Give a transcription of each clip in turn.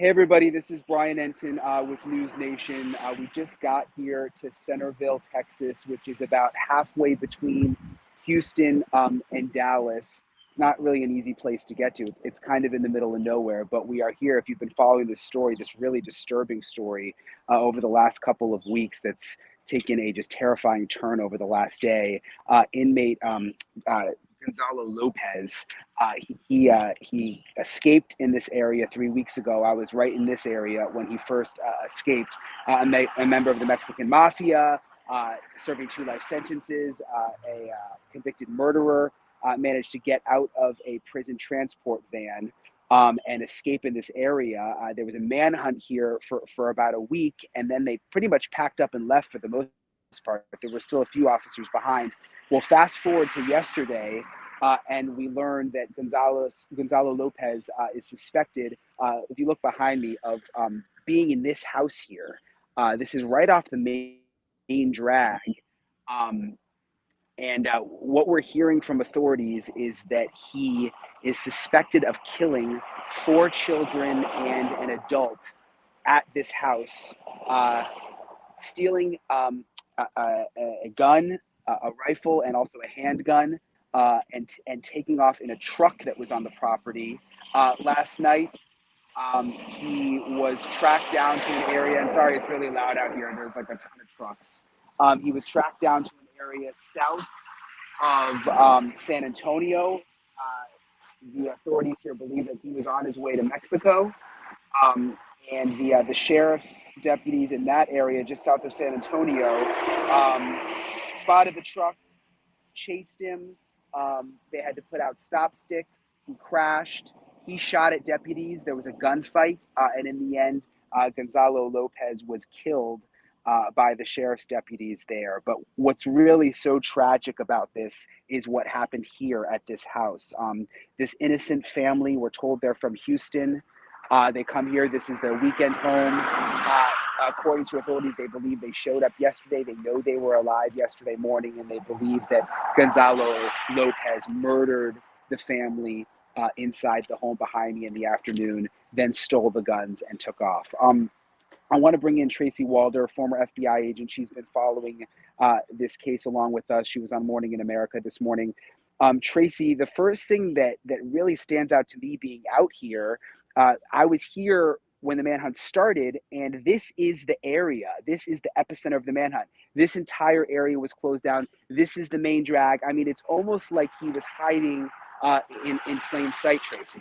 Hey everybody, this is Brian Entin with NewsNation. We just got here to Centerville, Texas, which is about halfway between Houston and Dallas. It's not really an easy place to get to. It's kind of in the middle of nowhere, but we are here. If you've been following this story, this really disturbing story over the last couple of weeks that's taken a just terrifying turn over the last day. Inmate Gonzalo Lopez. He escaped in this area 3 weeks ago. I was right in this area when he first escaped. A member of the Mexican mafia, serving 2 life sentences. A convicted murderer managed to get out of a prison transport van and escape in this area. There was a manhunt here for about a week, and then they pretty much packed up and left for the most part. But there were still a few officers behind. Well, fast forward to yesterday, and we learned that Gonzalo Lopez is suspected, if you look behind me, of being in this house here. This is right off the main drag. And what we're hearing from authorities is that he is suspected of killing 4 children and an adult at this house, stealing a gun, a rifle, and also a handgun, and taking off in a truck that was on the property. Last night, he was tracked down to an area, and sorry, it's really loud out here. There's like a ton of trucks. He was tracked down to an area south of San Antonio. The authorities here believe that he was on his way to Mexico. And the sheriff's deputies in that area, just south of San Antonio, spotted the truck, chased him. They had to put out stop sticks. He crashed. He shot at deputies. There was a gunfight. And in the end, Gonzalo Lopez was killed by the sheriff's deputies there. But what's really so tragic about this is what happened here at this house. This innocent family, we're told they're from Houston. They come here. This is their weekend home. According to authorities, they believe they showed up yesterday. They know they were alive yesterday morning, and they believe that Gonzalo Lopez murdered the family inside the home behind me in the afternoon, then stole the guns and took off. I want to bring in Tracy Walder, former FBI agent. She's been following this case along with us. She was on Morning in America this morning. Tracy, the first thing that really stands out to me being out here, I was here when the manhunt started, and this is the area. This is the epicenter of the manhunt. This entire area was closed down. This is the main drag. I mean, it's almost like he was hiding in plain sight, Tracy.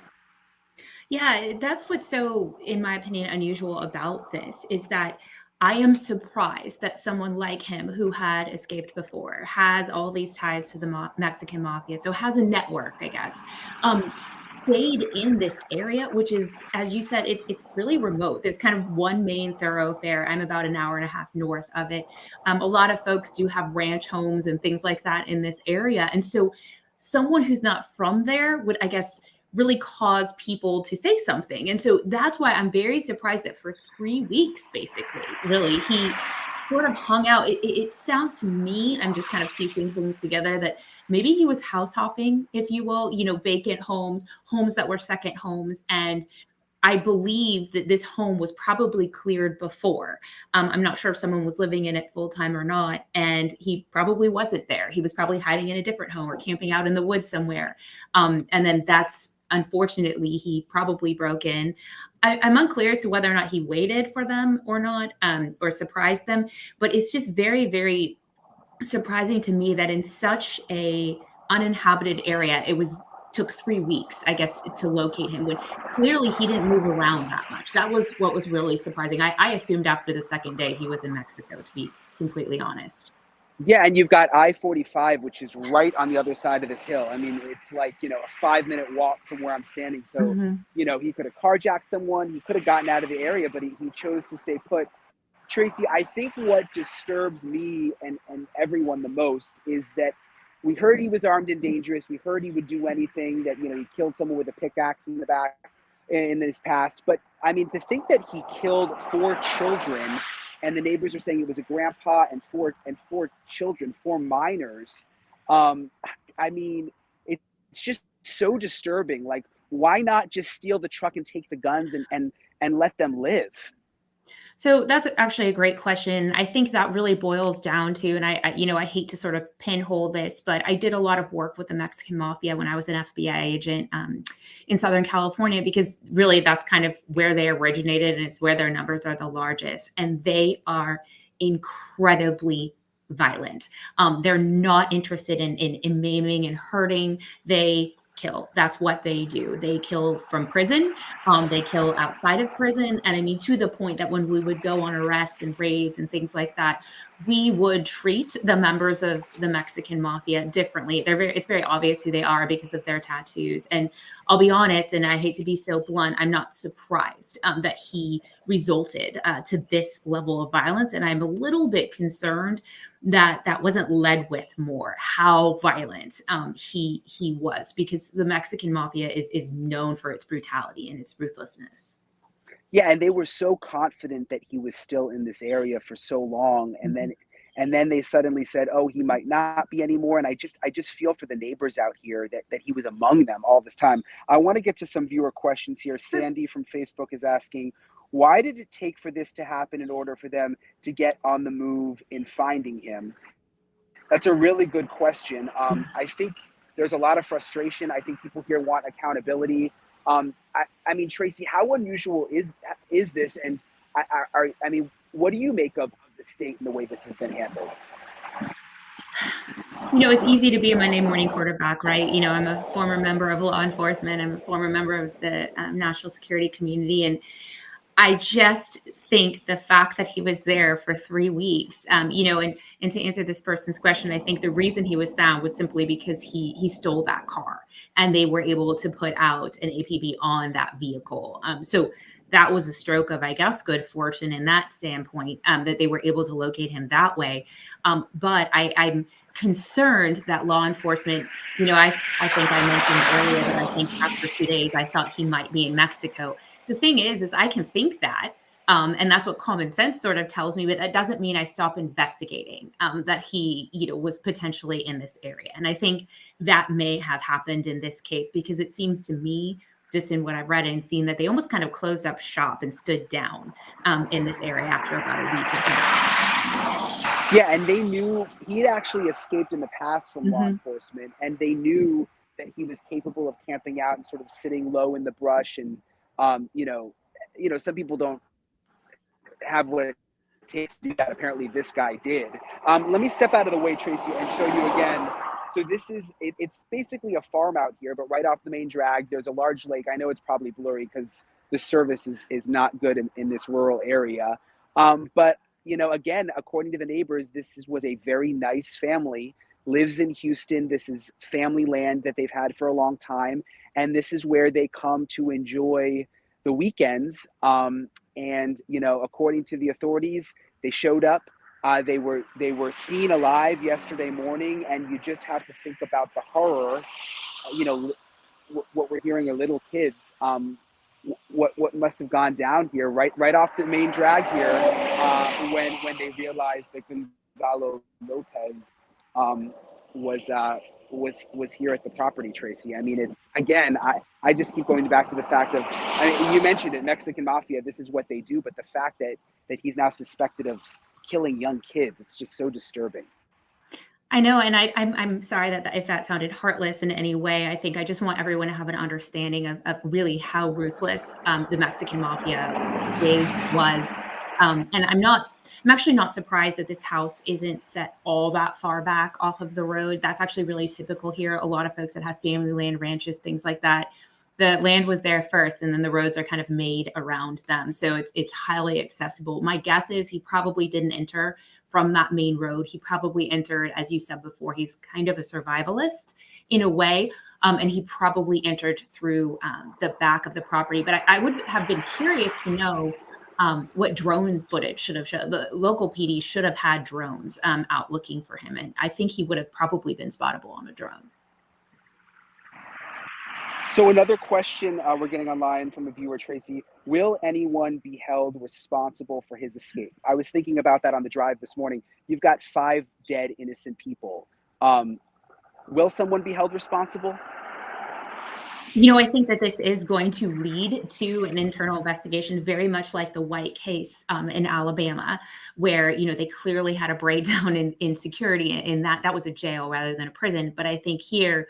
Yeah, that's what's so, in my opinion, unusual about this is that I am surprised that someone like him who had escaped before, has all these ties to the Mexican mafia, so has a network, I guess, stayed in this area, which is, as you said, it's really remote. There's kind of one main thoroughfare. I'm about an hour and a half north of it. A lot of folks do have ranch homes and things like that in this area. And so someone who's not from there would, I guess, really cause people to say something. And so that's why I'm very surprised that for 3 weeks, basically, really, he sort of hung out. It sounds to me, I'm just kind of piecing things together, that maybe he was house hopping, if you will, vacant homes that were second homes. And I believe that this home was probably cleared before. I'm not sure if someone was living in it full time or not, and he probably wasn't there. He was probably hiding in a different home or camping out in the woods somewhere. And then unfortunately, he probably broke in. I'm unclear as to whether or not he waited for them or not, or surprised them. But it's just very, very surprising to me that in such a uninhabited area, took 3 weeks, I guess, to locate him, when clearly he didn't move around that much. That was what was really surprising. I assumed after the second day he was in Mexico, to be completely honest. Yeah, and you've got I-45, which is right on the other side of this hill. I mean, it's like, a 5-minute walk from where I'm standing. So, he could have carjacked someone. He could have gotten out of the area, but he chose to stay put. Tracy, I think what disturbs me and everyone the most is that we heard he was armed and dangerous. We heard he would do anything, that, he killed someone with a pickaxe in the back in his past. But, I mean, to think that he killed 4 children, and the neighbors are saying it was a grandpa and four children, 4 minors. I mean, it's just so disturbing. Like, why not just steal the truck and take the guns and and let them live? So that's actually a great question. I think that really boils down to, and I hate to sort of pinhole this, but I did a lot of work with the Mexican mafia when I was an FBI agent in Southern California, because really that's kind of where they originated, and it's where their numbers are the largest. And they are incredibly violent. They're not interested in maiming and hurting. They kill. That's what they do. They kill from prison. They kill outside of prison. And I mean, to the point that when we would go on arrests and raids and things like that, we would treat the members of the Mexican mafia differently. It's very obvious who they are because of their tattoos. And I'll be honest, and I hate to be so blunt, I'm not surprised that he resulted to this level of violence. And I'm a little bit concerned that that wasn't led with more how violent he was, because the Mexican mafia is known for its brutality and its ruthlessness. Yeah, and they were so confident that he was still in this area for so long, Mhm. and then they suddenly said, "Oh, he might not be anymore." And I just feel for the neighbors out here that he was among them all this time. I want to get to some viewer questions here. Sure. Sandy from Facebook is asking, "Why did it take for this to happen in order for them to get on the move in finding him?" That's a really good question. I think there's a lot of frustration. I think people here want accountability. I mean, Tracy, how unusual is this? And I mean, what do you make of the state and the way this has been handled? It's easy to be a Monday morning quarterback, right? I'm a former member of law enforcement. I'm a former member of the national security community. And I just think the fact that he was there for 3 weeks, and to answer this person's question, I think the reason he was found was simply because he stole that car, and they were able to put out an APB on that vehicle. So that was a stroke of, I guess, good fortune in that standpoint, that they were able to locate him that way. But I'm concerned that law enforcement, I think I mentioned earlier that I think after 2 days, I thought he might be in Mexico. The thing is I can think that, and that's what common sense sort of tells me, but that doesn't mean I stop investigating that he, was potentially in this area. And I think that may have happened in this case, because it seems to me, just in what I've read and seen, that they almost kind of closed up shop and stood down in this area after about a week of him being Yeah, and they knew he'd actually escaped in the past from there. law Hmm. enforcement, and they knew that he was capable of camping out and sort of sitting low in the brush. And um, you know, some people don't have what it takes to do that. Apparently, this guy did. Let me step out of the way, Tracy, and show you again. So this is it's basically a farm out here, but right off the main drag, there's a large lake. I know it's probably blurry because the service is not good in this rural area. But again, according to the neighbors, was a very nice family. Lives in Houston. This is family land that they've had for a long time, and this is where they come to enjoy the weekends. And according to the authorities, they showed up. They were seen alive yesterday morning, and you just have to think about the horror. You know what we're hearing are little kids. What must have gone down here right off the main drag here when they realized that Gonzalo Lopez um, was was here at the property, Tracy. I mean, it's again, I just keep going back to the fact of, I mean, you mentioned it, Mexican mafia. This is what they do, but the fact that he's now suspected of killing young kids, it's just so disturbing. I know, and I'm sorry that if that sounded heartless in any way. I think I just want everyone to have an understanding of really how ruthless the Mexican mafia was. And I'm actually not surprised that this house isn't set all that far back off of the road. That's actually really typical here. A lot of folks that have family land, ranches, things like that, the land was there first, and then the roads are kind of made around them. So it's highly accessible. My guess is he probably didn't enter from that main road. He probably entered, as you said before, he's kind of a survivalist in a way. And he probably entered through the back of the property. But I would have been curious to know what drone footage should have shown. The local PD should have had drones out looking for him. And I think he would have probably been spottable on a drone. So another question we're getting online from a viewer, Tracy: will anyone be held responsible for his escape? I was thinking about that on the drive this morning. You've got 5 dead innocent people. Um, will someone be held responsible? I think that this is going to lead to an internal investigation, very much like the White case in Alabama, where they clearly had a breakdown in security, and that was a jail rather than a prison. But I think here,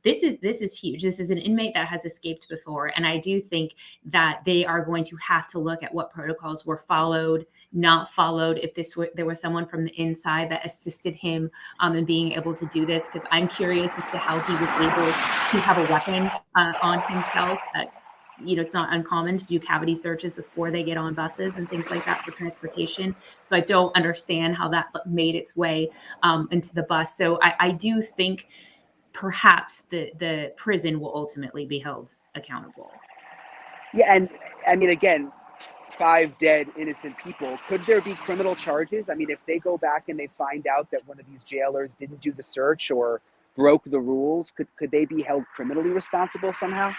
this is huge. This is an inmate that has escaped before, and I do think that they are going to have to look at what protocols were followed, not followed. If there was someone from the inside that assisted him in being able to do this, because I'm curious as to how he was able to have a weapon on himself. That it's not uncommon to do cavity searches before they get on buses and things like that for transportation. So I don't understand how that made its way into the bus. So I do think perhaps the prison will ultimately be held accountable. Yeah, and I mean, again, 5 dead innocent people. Could there be criminal charges? I mean, if they go back and they find out that one of these jailers didn't do the search or broke the rules, could they be held criminally responsible somehow?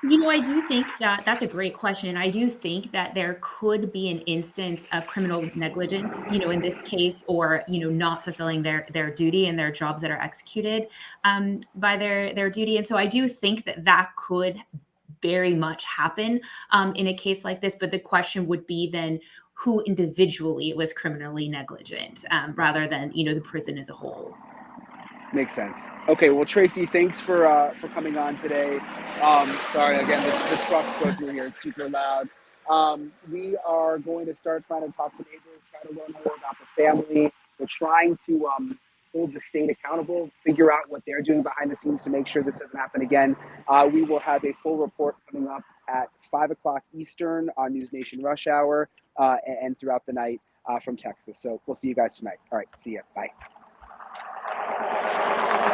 I do think that that's a great question. I do think that there could be an instance of criminal negligence, in this case, or not fulfilling their duty and their jobs that are executed by their duty. And so I do think that that could very much happen in a case like this. But the question would be then who individually was criminally negligent rather than the prison as a whole. Makes sense. Okay, well, Tracy, thanks for coming on today. Sorry again, the trucks go through here; it's super loud. We are going to start trying to talk to neighbors, try to learn more about the family. We're trying to hold the state accountable, figure out what they're doing behind the scenes to make sure this doesn't happen again. We will have a full report coming up at 5 o'clock Eastern on NewsNation Rush Hour and throughout the night from Texas. So we'll see you guys tonight. All right, see ya. Bye.